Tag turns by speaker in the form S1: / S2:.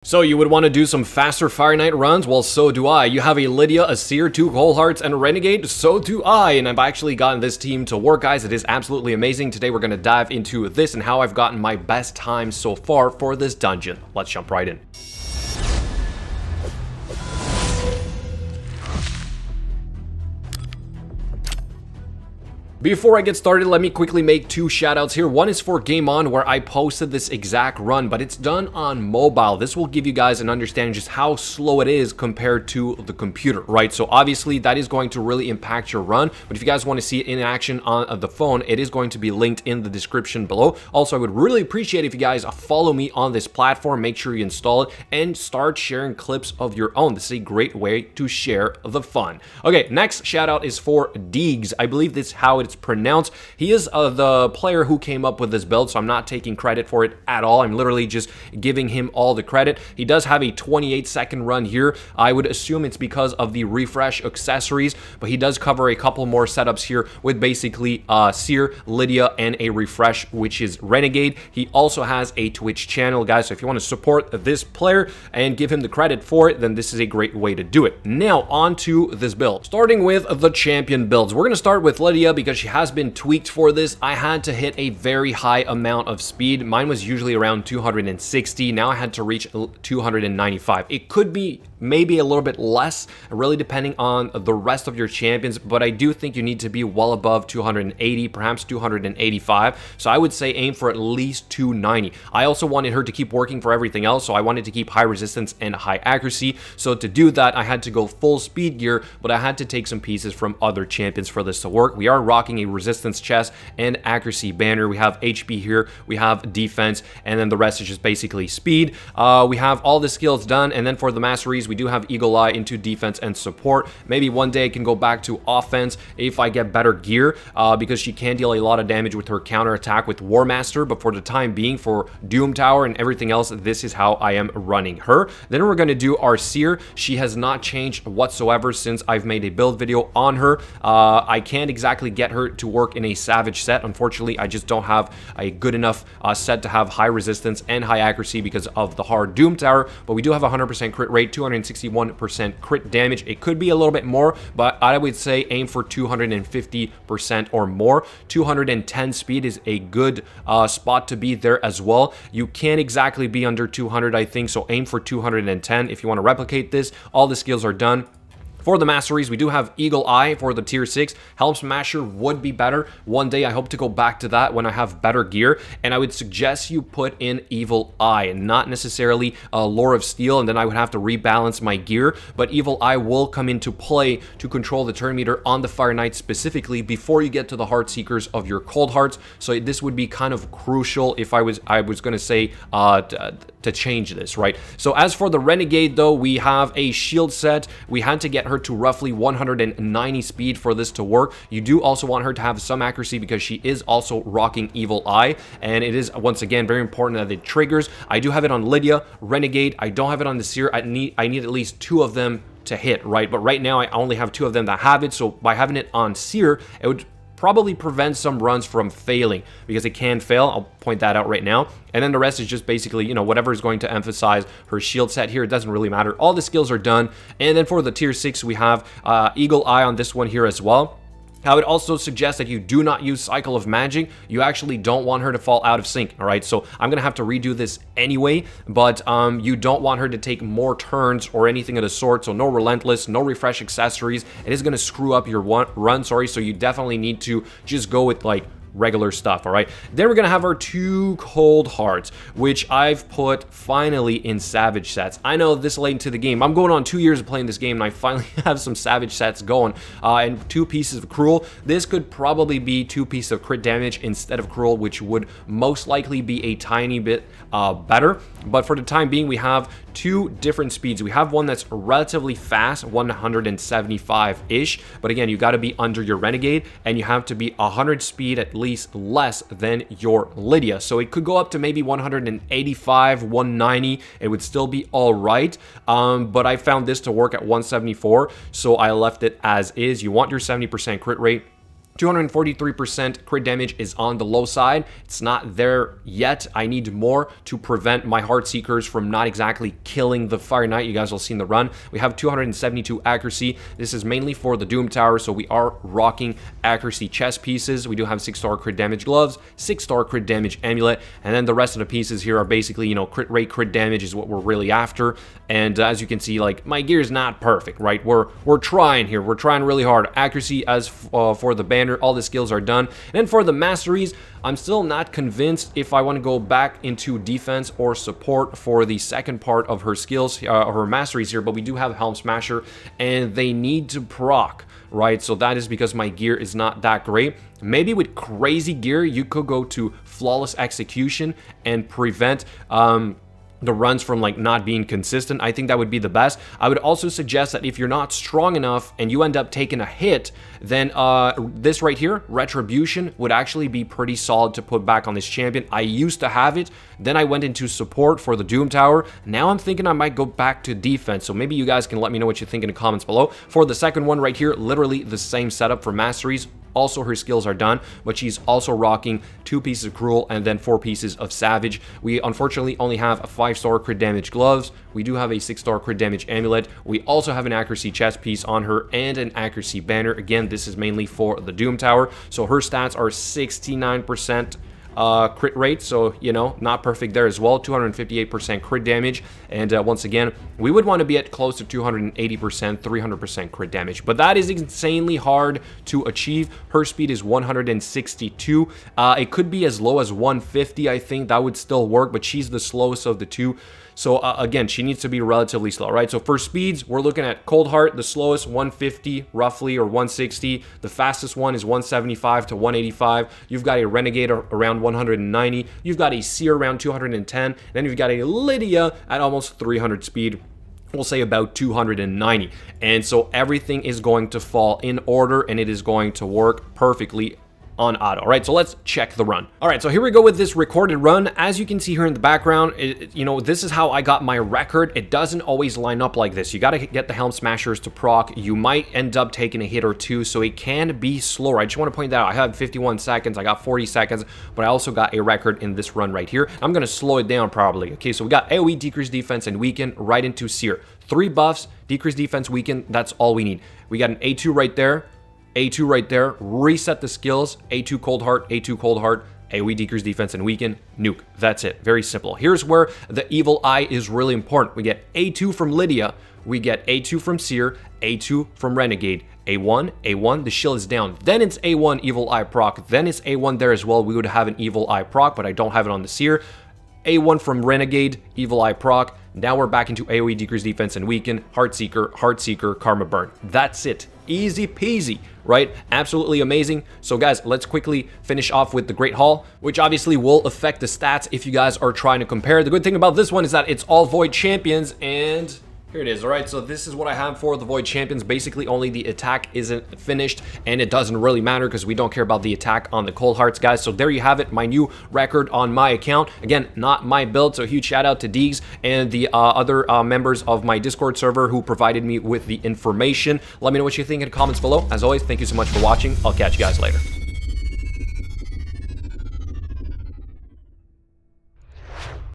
S1: So you would want to do some faster Fire Knight runs? Well, so do I. You have a Lydia, a Seer, 2 Cold Hearts, and a Renegade? So do I, and I've actually gotten this team to work, guys. It is absolutely amazing. Today we're going to dive into this and how I've gotten my best time so far for this dungeon. Let's jump right in. Before I get started, let me quickly make two shoutouts here. One is for Game On, where I posted this exact run, but it's done on mobile. This will give you guys an understanding just how slow it is compared to the computer, right? So obviously that is going to really impact your run, but if you guys want to see it in action on the phone, it is going to be linked in the description below. Also, I would really appreciate if you guys follow me on this platform, make sure you install it, and start sharing clips of your own. This is a great way to share the fun. Okay, next shoutout is for Deegs. I believe this is how it's pronounced. He is the player who came up with this build, so I'm not taking credit for it at all. I'm literally just giving him all the credit. He does have a 28-second run here. I would assume it's because of the refresh accessories, but he does cover a couple more setups here with basically Seer, Lydia, and a refresh, which is Renegade. He also has a Twitch channel, guys, so if you want to support this player and give him the credit for it, then this is a great way to do it. Now, on to this build. Starting with the champion builds. We're going to start with Lydia because she has been tweaked for this. I had to hit a very high amount of speed. Mine was usually around 260. Now I had to reach 295. It could be maybe a little bit less, really depending on the rest of your champions, but I do think you need to be well above 280, perhaps 285. So I would say aim for at least 290. I also wanted her to keep working for everything else, so I wanted to keep high resistance and high accuracy. So to do that, I had to go full speed gear, but I had to take some pieces from other champions for this to work. We are rocking a resistance chest and accuracy banner. We have HP here, we have defense, and then the rest is just basically speed. We have all the skills done, and then for the masteries, we do have Eagle Eye into defense and support. Maybe one day I can go back to offense if I get better gear, because she can deal a lot of damage with her counter attack with War Master, but for the time being, for Doom Tower and everything else, this is how I am running her. Then we're going to do our Seer. She has not changed whatsoever since I've made a build video on her. I can't exactly get her to work in a Savage set. Unfortunately, I just don't have a good enough set to have high resistance and high accuracy because of the hard Doom Tower, but we do have 100% crit rate, 261% crit damage. It could be a little bit more, but I would say aim for 250% or more. 210 speed is a good spot to be there as well. You can't exactly be under 200, I think, so aim for 210 if you want to replicate this. All the skills are done. For the masteries, we do have Eagle Eye for the tier 6. Helm Smasher would be better. One day I hope to go back to that when I have better gear, and I would suggest you put in Evil Eye, not necessarily Lore of Steel, and then I would have to rebalance my gear, but Evil Eye will come into play to control the turn meter on the Fire Knight specifically before you get to the Heart Seekers of your Cold Hearts, so this would be kind of crucial if I was going to say to change this, right? So as for the Renegade, though, we have a shield set. We had to get her to roughly 190 speed for this to work. You do also want her to have some accuracy because she is also rocking Evil Eye, and it is, once again, very important that it triggers. I do have it on Lydia, Renegade. I don't have it on the Seer. I need at least 2 of them to hit, right? But right now I only have 2 of them that have it, so by having it on Seer, it would probably prevent some runs from failing because it can fail. I'll point that out right now. And then the rest is just basically, you know, whatever is going to emphasize her shield set here. It doesn't really matter. All the skills are done. And then for the tier 6, we have Eagle Eye on this one here as well. I would also suggest that you do not use Cycle of Magic. You actually don't want her to fall out of sync, all right? So I'm going to have to redo this anyway, but you don't want her to take more turns or anything of the sort, so no Relentless, no Refresh accessories. It is going to screw up your run, sorry, so you definitely need to just go with, like, regular stuff. All right, then we're gonna have our 2 Cold Hearts, which I've put finally in Savage sets. I know this late into the game, I'm going on 2 years of playing this game, and I finally have some Savage sets going, and 2 pieces of Cruel. This could probably be 2 pieces of crit damage instead of Cruel, which would most likely be a tiny bit better, but for the time being, we have 2 different speeds. We have one that's relatively fast, 175-ish, but again, you got to be under your Renegade, and you have to be 100 speed at least less than your Lydia. So it could go up to maybe 185, 190. It would still be all right, but I found this to work at 174, so I left it as is. You want your 70% crit rate. 243% crit damage is on the low side. It's not there yet. I need more to prevent my Heartseekers from not exactly killing the Fire Knight. You guys will see in the run. We have 272 accuracy. This is mainly for the Doom Tower, so we are rocking accuracy chest pieces. We do have 6-star crit damage gloves, 6-star crit damage amulet, and then the rest of the pieces here are basically, you know, crit rate, crit damage is what we're really after. And as you can see, like, my gear is not perfect, right? We're trying here. We're trying really hard. Accuracy as for the banner, all the skills are done. And then for the masteries, I'm still not convinced if I want to go back into defense or support for the second part of her skills, her masteries here, but we do have Helm Smasher, and they need to proc, right? So that is because my gear is not that great. Maybe with crazy gear, you could go to Flawless Execution and prevent the runs from like not being consistent. I think that would be the best. I would also suggest that if you're not strong enough and you end up taking a hit, then this right here, Retribution, would actually be pretty solid to put back on this champion. I used to have it, then I went into support for the Doom Tower. Now I'm thinking I might go back to defense, so maybe you guys can let me know what you think in the comments below. For the second one right here, literally the same setup for masteries. Also, her skills are done, but she's also rocking 2 pieces of Cruel and then 4 pieces of Savage. We unfortunately only have a 5-star crit damage gloves. We do have a 6-star crit damage amulet. We also have an accuracy chest piece on her and an accuracy banner. Again, this is mainly for the Doom Tower. So her stats are 69% crit rate, so you know, not perfect there as well. 258% crit damage, and once again, we would want to be at close to 280%, 300% crit damage, but that is insanely hard to achieve. Her speed is 162. It could be as low as 150. I think that would still work, but she's the slowest of the two. So again, she needs to be relatively slow, right? So for speeds, we're looking at Cold Heart, the slowest 150 roughly, or 160. The fastest one is 175 to 185. You've got a Renegade around 190. You've got a Seer around 210. Then you've got a Lydia at almost 300 speed. We'll say about 290. And so everything is going to fall in order, and it is going to work perfectly on auto. All right, so let's check the run. All right, so here we go with this recorded run. As you can see here in the background, you know, this is how I got my record. It doesn't always line up like this. You got to get the Helm Smashers to proc. You might end up taking a hit or two, so it can be slower. I just want to point that out. I had 51 seconds. I got 40 seconds, but I also got a record in this run right here. I'm going to slow it down probably. Okay, so we got AoE, decrease defense, and weaken right into Seer. 3 buffs, decrease defense, weaken. That's all we need. We got an A2 right there. A2 right there, reset the skills, A2 Cold Heart, A2 Cold Heart, AoE decrease defense and weaken, nuke. That's it, very simple. Here's where the evil eye is really important. We get A2 from Lydia, we get A2 from Seer, A2 from Renegade, A1, A1, the shield is down. Then it's A1 evil eye proc, then it's A1 there as well. We would have an evil eye proc, but I don't have it on the Seer. A1 from Renegade, evil eye proc. Now we're back into AoE decrease defense and weaken, Heartseeker, Karma Burn. That's it. Easy peasy, right? Absolutely amazing. So guys, let's quickly finish off with the Great Hall, which obviously will affect the stats if you guys are trying to compare. The good thing about this one is that it's all Void champions, and here it is. All right, so this is what I have for the Void champions. Basically, only the attack isn't finished, and it doesn't really matter because we don't care about the attack on the Cold Hearts, guys. So there you have it, my new record on my account. Again, not my build, so huge shout out to Deegs and the other members of my Discord server who provided me with the information. Let me know what you think in the comments below. As always, thank you so much for watching. I'll catch you guys later.